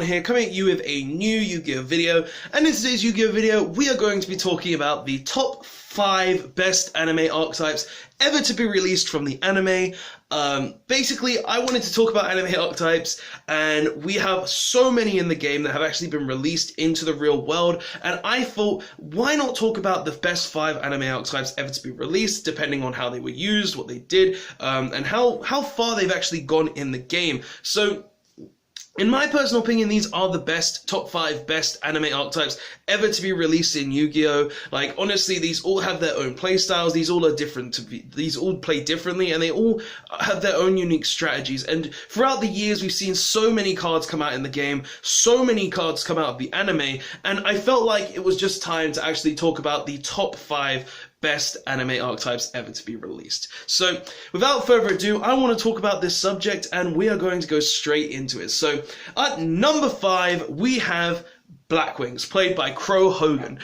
here, coming at you with a new Yu-Gi-Oh video, and in today's Yu-Gi-Oh video, we are going to be talking about the top 5 best anime archetypes ever to be released from the anime. Basically, I wanted to talk about anime archetypes, and we have so many in the game that have actually been released into the real world, and I thought, why not talk about the best 5 anime archetypes ever to be released, depending on how they were used, what they did, and how far they've actually gone in the game. So, in my personal opinion, these are the top 5 best anime archetypes ever to be released in Yu-Gi-Oh! Like, honestly, these all have their own playstyles, these all are different, these all play differently, and they all have their own unique strategies. And throughout the years, we've seen so many cards come out in the game, so many cards come out of the anime, and I felt like it was just time to actually talk about the top 5 best anime archetypes ever to be released. So, without further ado, I want to talk about this subject, and we are going to go straight into it. So, at number 5, we have Blackwings, played by Crow Hogan.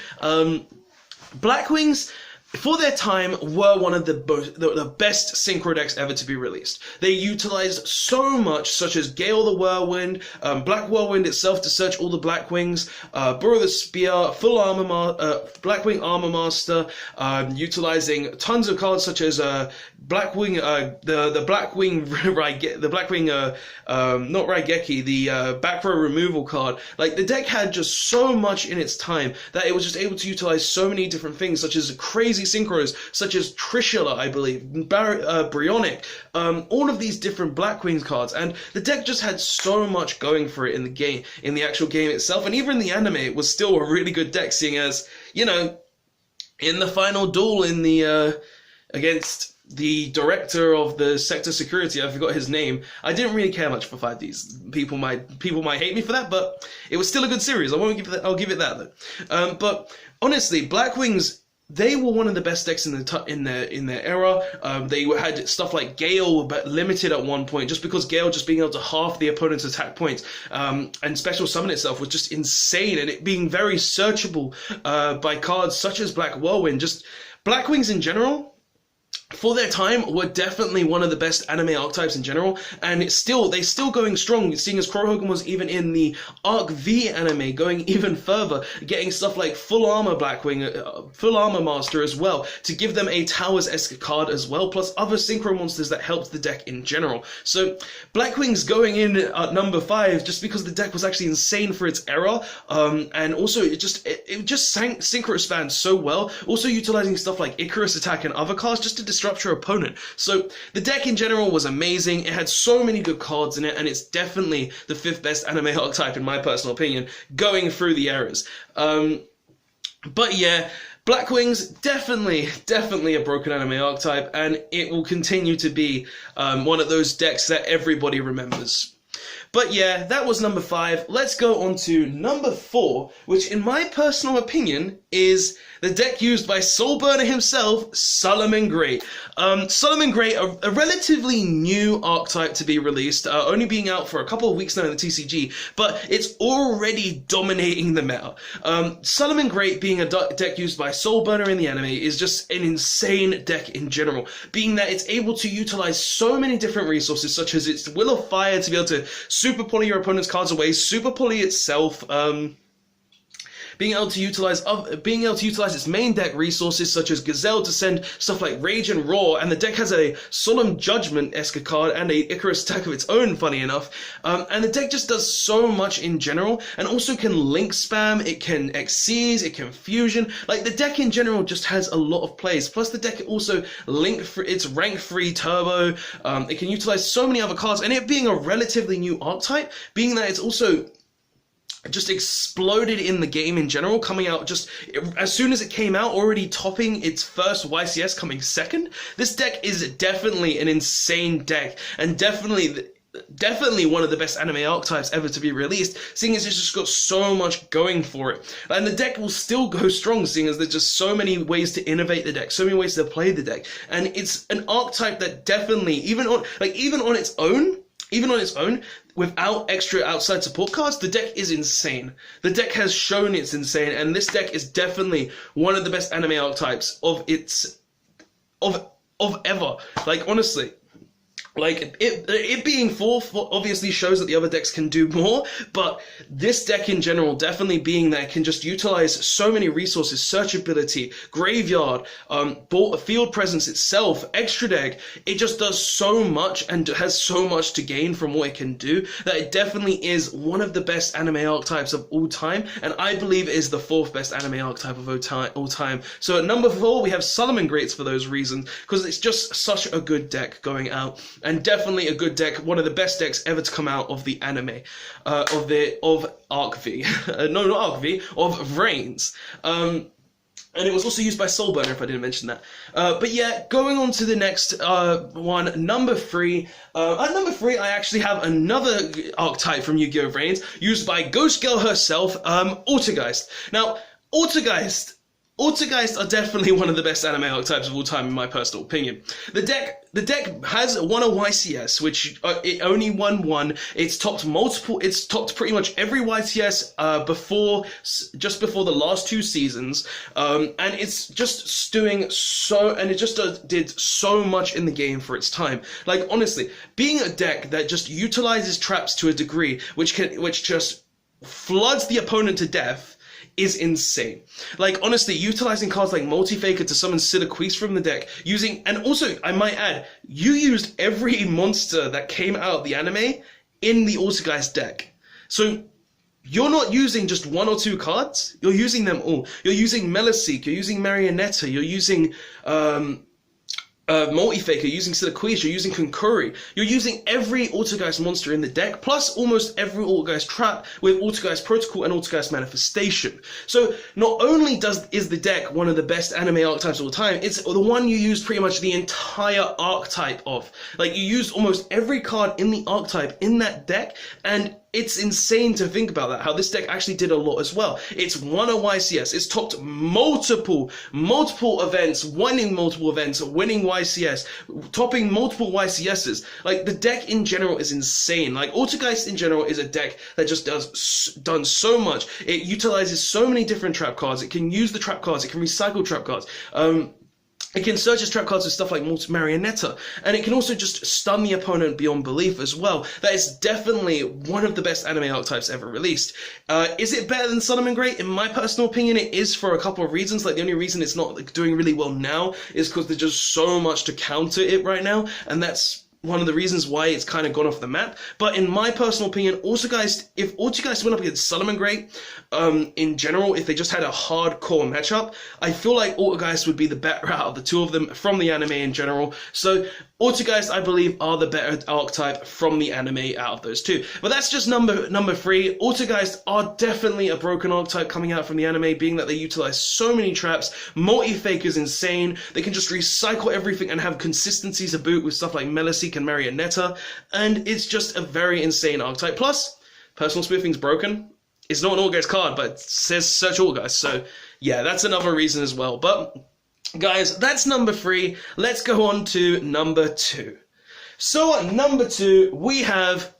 Blackwings, for their time, were one of the best synchro decks ever to be released. They utilized so much, such as Gale the Whirlwind, Black Whirlwind itself to search all the Blackwings, Burrow the Spear, Full Armor, Blackwing Armor Master, utilizing tons of cards such as Blackwing, the Blackwing, the Blackwing, not Raigeki, the back row removal card. Like, the deck had just so much in its time that it was just able to utilize so many different things, such as crazy synchros, such as Trishula, I believe, Bryonic, all of these different Blackwings cards, and the deck just had so much going for it in the game, in the actual game itself, and even in the anime, it was still a really good deck, seeing as, you know, in the final duel in the, against the director of the sector security, I forgot his name. I didn't really care much for 5Ds. People might hate me for that, but it was still a good series. I'll give it that though. But honestly, Blackwings, they were one of the best decks in their era. They had stuff like Gale, but limited at one point, just because Gale just being able to half the opponent's attack points, and special summon itself was just insane, and it being very searchable by cards such as Black Whirlwind. Just Blackwings in general, for their time, were definitely one of the best anime archetypes in general, and they're still going strong, seeing as Crow Hogan was even in the Arc V anime, going even further, getting stuff like Full Armor Blackwing, Full Armor Master as well, to give them a Towers-esque card as well, plus other synchro monsters that helped the deck in general. So, Blackwings going in at number 5, just because the deck was actually insane for its era, and also it just synchro spanned so well, also utilizing stuff like Icarus Attack and other cards just to disrupt your opponent. So the deck in general was amazing. It had so many good cards in it, and it's definitely the 5th best anime archetype in my personal opinion, going through the eras. But yeah, Blackwings, definitely a broken anime archetype, and it will continue to be one of those decks that everybody remembers. But yeah, that was number 5. Let's go on to number 4, which in my personal opinion is the deck used by Soulburner himself, Solomon Great. Solomon Great, a relatively new archetype to be released, only being out for a couple of weeks now in the TCG, but it's already dominating the meta. Solomon Great being a deck used by Soulburner in the anime is just an insane deck in general, being that it's able to utilize so many different resources, such as its Will of Fire to be able to super poly your opponent's cards away, super poly itself, being able to utilize its main deck resources such as Gazelle to send stuff like Rage and Roar, and the deck has a Solemn Judgment-esque card and a Icarus Attack of its own, funny enough, and the deck just does so much in general, and also can link spam, it can Xyz, it can fusion. Like, the deck in general just has a lot of plays, plus the deck also its rank 3 turbo, it can utilize so many other cards, and it being a relatively new archetype, being that it's also just exploded in the game in general, coming out just as soon as it came out, already topping its first YCS, coming second. This deck is definitely an insane deck, and definitely one of the best anime archetypes ever to be released, seeing as it's just got so much going for it. And the deck will still go strong, seeing as there's just so many ways to innovate the deck, so many ways to play the deck. And it's an archetype that definitely, even on its own, without extra outside support cards, the deck is insane. The deck has shown it's insane, and this deck is definitely one of the best anime archetypes of ever. Like, honestly, Like, it being fourth obviously shows that the other decks can do more, but this deck in general, definitely being there, can just utilize so many resources, searchability, graveyard, field presence itself, extra deck. It just does so much and has so much to gain from what it can do, that it definitely is one of the best anime archetypes of all time, and I believe it is the fourth best anime archetype of all time. So at number 4, we have Solomon Greats for those reasons, because it's just such a good deck going out. And definitely a good deck, one of the best decks ever to come out of the anime, of Arc V. No, not Arc V, of Reigns. And it was also used by Soulburner, if I didn't mention that. But yeah, going on to the next one, number 3. At number 3, I actually have another archetype from Yu-Gi-Oh! Reigns, used by Ghost Girl herself, Autogeist. Now, Autogeist are definitely one of the best anime archetypes of all time, in my personal opinion. The deck has won a YCS, which it only won one. It's topped pretty much every YCS just before the last 2 seasons, and it's just doing so, and it just did so much in the game for its time. Like, honestly, being a deck that just utilizes traps to a degree, which just floods the opponent to death, is insane. Like, honestly, utilizing cards like Multi-Faker to summon Siliquise from the deck, and also, I might add, you used every monster that came out of the anime in the Autogeist deck. So, you're not using just 1 or 2 cards, you're using them all. You're using Meliseek, you're using Marionetta, you're using, Multi-Faker, you're using Siliquise, you're using Konkuri, you're using every Autogeist monster in the deck, plus almost every Autogeist trap with Autogeist Protocol and Autogeist Manifestation. So not only is the deck one of the best anime archetypes of all time, it's the one you use pretty much the entire archetype of. Like, you used almost every card in the archetype in that deck, and it's insane to think about that, how this deck actually did a lot as well. It's won a YCS, it's topped multiple events, winning multiple events, winning YCS, topping multiple YCSs. Like, the deck in general is insane. Like, Autogeist in general is a deck that just done so much. It utilizes so many different trap cards. It can use the trap cards, it can recycle trap cards. It can search its trap cards with stuff like Marionetta, and it can also just stun the opponent beyond belief as well. That is definitely one of the best anime archetypes ever released. Is it better than Solomon Great? In my personal opinion, it is, for a couple of reasons. Like, the only reason it's not doing really well now is because there's just so much to counter it right now, and that's one of the reasons why it's kind of gone off the map. But in my personal opinion, if Autogeist went up against Solomon Great, in general, if they just had a hardcore matchup, I feel like Autogeist would be the better out of the 2 of them from the anime in general. So Autogeist, I believe, are the better archetype from the anime out of those 2. But that's just number 3. Autogeist are definitely a broken archetype coming out from the anime, being that they utilize so many traps. Multi-Fake is insane. They can just recycle everything and have consistency to boot with stuff like Meliseek and Marionetta, and it's just a very insane archetype. Plus, Personal Spoofing's broken. It's not an Autogeist card, but it says search Autogeist, so yeah, that's another reason as well. But guys, that's number 3. Let's go on to number 2. So at number 2, we have,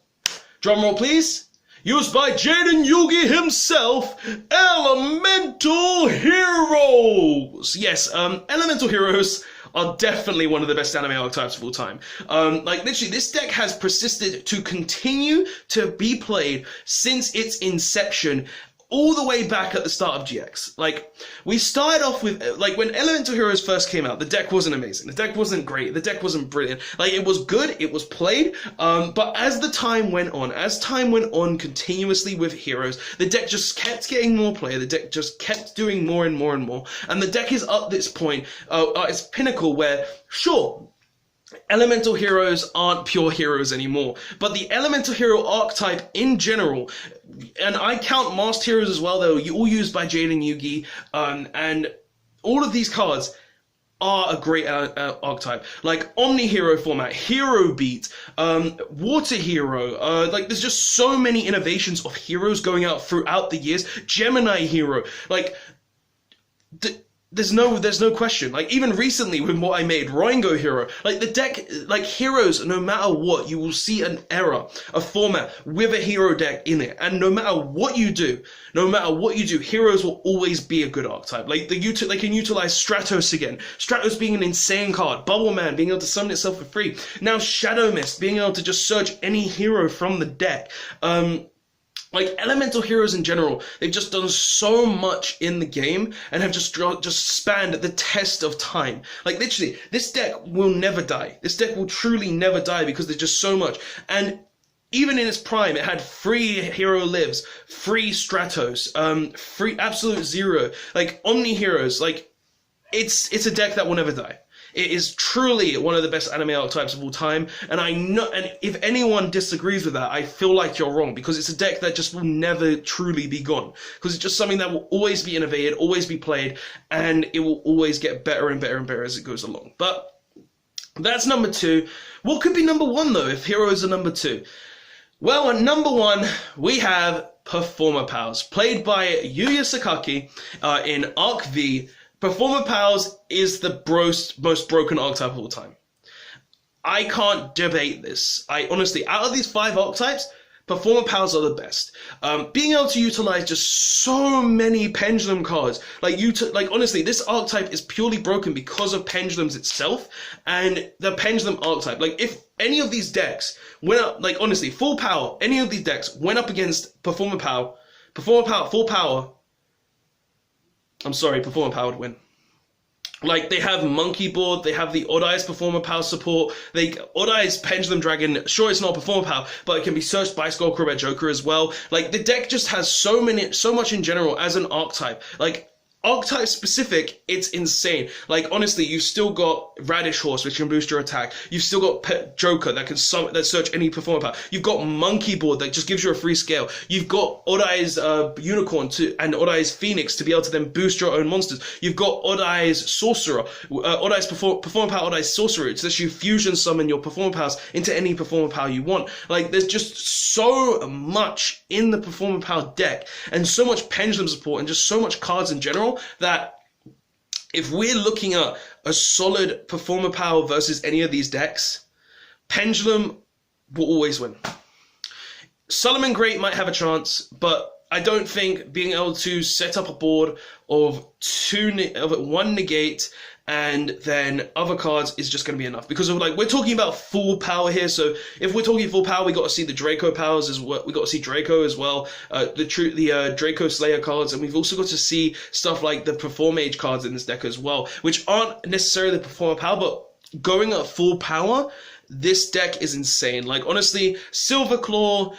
drumroll please, used by Jaden Yugi himself, Elemental Heroes! Yes, Elemental Heroes are definitely one of the best anime archetypes of all time. Like, literally, this deck has persisted to continue to be played since its inception, all the way back at the start of GX. Like, we started off with, like, when Elemental Heroes first came out, the deck wasn't amazing. The deck wasn't great. The deck wasn't brilliant. Like, it was good. It was played. But as the time went on continuously with Heroes, the deck just kept getting more play. The deck just kept doing more and more and more. And the deck is at this point, at its pinnacle where, sure, Elemental Heroes aren't pure heroes anymore, but the Elemental Hero archetype in general, and I count Masked Heroes as well, though, all used by Jaden Yugi, and all of these cards are a great archetype. Like, Omni Hero format, Hero Beat, Water Hero, like, there's just so many innovations of heroes going out throughout the years. Gemini Hero, like, there's no question. Like, even recently with what I made, Roingo Hero, like the deck, like heroes, no matter what, you will see an era, a format with a hero deck in it. And no matter what you do, heroes will always be a good archetype. Like they can utilize Stratos again. Stratos being an insane card. Bubble Man being able to summon itself for free. Now Shadow Mist being able to just search any hero from the deck. Like, elemental heroes in general, they've just done so much in the game and have just spanned the test of time. Like, literally, this deck will never die. This deck will truly never die because there's just so much. And even in its prime, it had free hero lives, free Stratos, free Absolute Zero, like, Omni Heroes. Like, it's a deck that will never die. It is truly one of the best anime archetypes of all time, and I know, and if anyone disagrees with that, I feel like you're wrong, because it's a deck that just will never truly be gone, because it's just something that will always be innovated, always be played, and it will always get better and better and better as it goes along. But that's number 2. What could be number 1 though, if heroes are number 2? Well, at number 1, we have Performer Pals, played by Yuya Sakaki in Arc V. Performer Pals is the most broken archetype of all time. I can't debate this. I honestly, out of these 5 archetypes, Performer Pals are the best. Being able to utilize just so many pendulum cards, like honestly, this archetype is purely broken because of pendulums itself and the pendulum archetype. Like, if any of these decks went up, like honestly, full power, any of these decks went up against Performer Power, full power. I'm sorry, Performer Power would win. Like, they have Monkey Board, they have the Odd Eyes Performer Power support, Odd Eyes Pendulum Dragon, sure it's not Performer Power, but it can be searched by Skullcrowbat Joker as well. Like, the deck just has so much in general as an archetype. Like, archetype specific, it's insane. Like, honestly, you've still got Radish Horse, which can boost your attack. You've still got Joker that can search any Performer Power. You've got Monkey Board that just gives you a free scale. You've got Odd Eyes Unicorn and Odd Eyes Phoenix to be able to then boost your own monsters. You've got Odd Eyes Sorcerer, Odd Eyes Performer Power, Odd Eyes Sorcerer. So that you fusion summon your Performer Powers into any Performer Power you want. Like, there's just so much in the Performer Power deck, and so much pendulum support, and just so much cards in general, that if we're looking at a solid Performer Power versus any of these decks, Pendulum will always win. Solomon Great might have a chance, but I don't think being able to set up a board of 1 negate and then other cards is just going to be enough, because of, like, we're talking about full power here. So if we're talking full power, we got to see the Draco powers as well. We got to see Draco as well, the Draco Slayer cards, and we've also got to see stuff like the Perform Mage cards in this deck as well, which aren't necessarily the Performer Power, but going at full power, this deck is insane. Like, honestly, Silver Claw,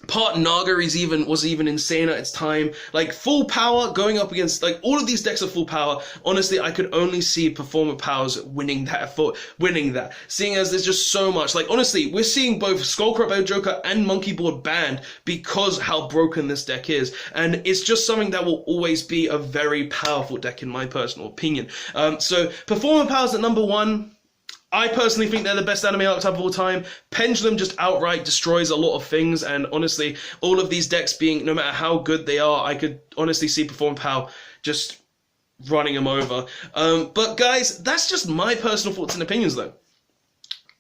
Part Naga was even insane at its time. Like, full power going up against, like, all of these decks are full power. Honestly, I could only see Performer Powers winning that. Seeing as there's just so much. Like, honestly, we're seeing both Skullcrowbat Joker and Monkey Board banned because how broken this deck is. And it's just something that will always be a very powerful deck in my personal opinion. So Performer Powers at number 1. I personally think they're the best anime archetype of all time. Pendulum just outright destroys a lot of things, and honestly, all of these decks being, no matter how good they are, I could honestly see Perform Power just running them over. But guys, that's just my personal thoughts and opinions though.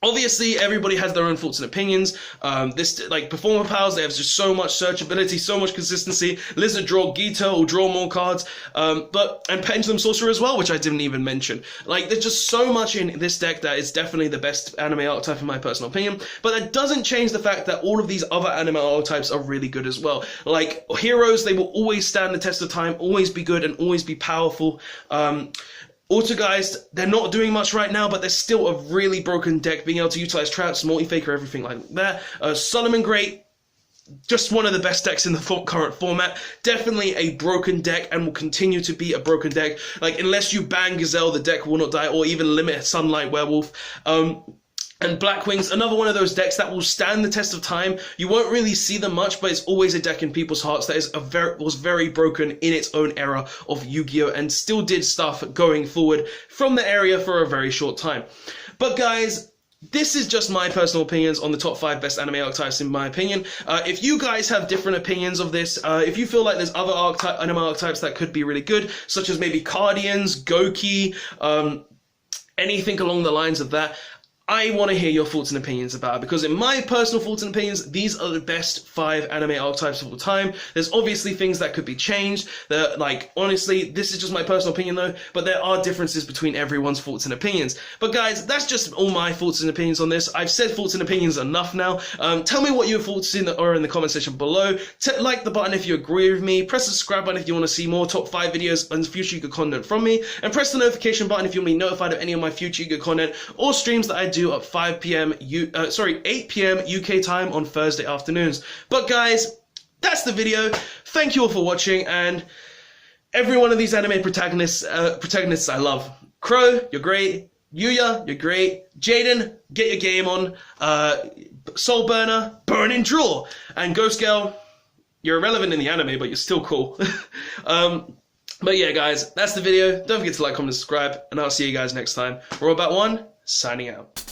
Obviously, everybody has their own thoughts and opinions. Like, Performer Powers, they have just so much searchability, so much consistency. Lizard Draw, Gita will draw more cards. And Pendulum Sorcerer as well, which I didn't even mention. Like, there's just so much in this deck that it's definitely the best anime archetype in my personal opinion. But that doesn't change the fact that all of these other anime archetypes are really good as well. Like, heroes, they will always stand the test of time, always be good, and always be powerful. Autogeist, they're not doing much right now, but they're still a really broken deck, being able to utilize traps, multi-faker, everything like that. Solomon Great, just one of the best decks in the current format. Definitely a broken deck, and will continue to be a broken deck. Like, unless you ban Gazelle, the deck will not die, or even limit Sunlight Werewolf. And Blackwings, another one of those decks that will stand the test of time. You won't really see them much, but it's always a deck in people's hearts that was very broken in its own era of Yu-Gi-Oh! And still did stuff going forward from the area for a very short time. But guys, this is just my personal opinions on the top 5 best anime archetypes in my opinion. If you guys have different opinions of this, if you feel like there's other anime archetypes that could be really good, such as maybe Guardians, Goki, anything along the lines of that, I want to hear your thoughts and opinions about it, because in my personal thoughts and opinions, these are the best 5 anime archetypes of all time. There's obviously things that could be changed. Like, honestly, this is just my personal opinion though, but there are differences between everyone's thoughts and opinions. But guys, that's just all my thoughts and opinions on this. I've said thoughts and opinions enough now. Tell me what your thoughts are in the comment section below. Like the button if you agree with me. Press the subscribe button if you want to see more top 5 videos and future Yugioh content from me. And press the notification button if you want to be notified of any of my future Yugioh content or streams that I do at 8 p.m. UK time on Thursday afternoons. But guys, that's the video. Thank you all for watching, and every one of these anime protagonists I love. Crow, you're great. Yuya, you're great. Jaden, get your game on. Soul Burner, burn and draw. And Ghost Girl, you're irrelevant in the anime, but you're still cool. But yeah, guys, that's the video. Don't forget to like, comment, and subscribe, and I'll see you guys next time. Robot1, signing out.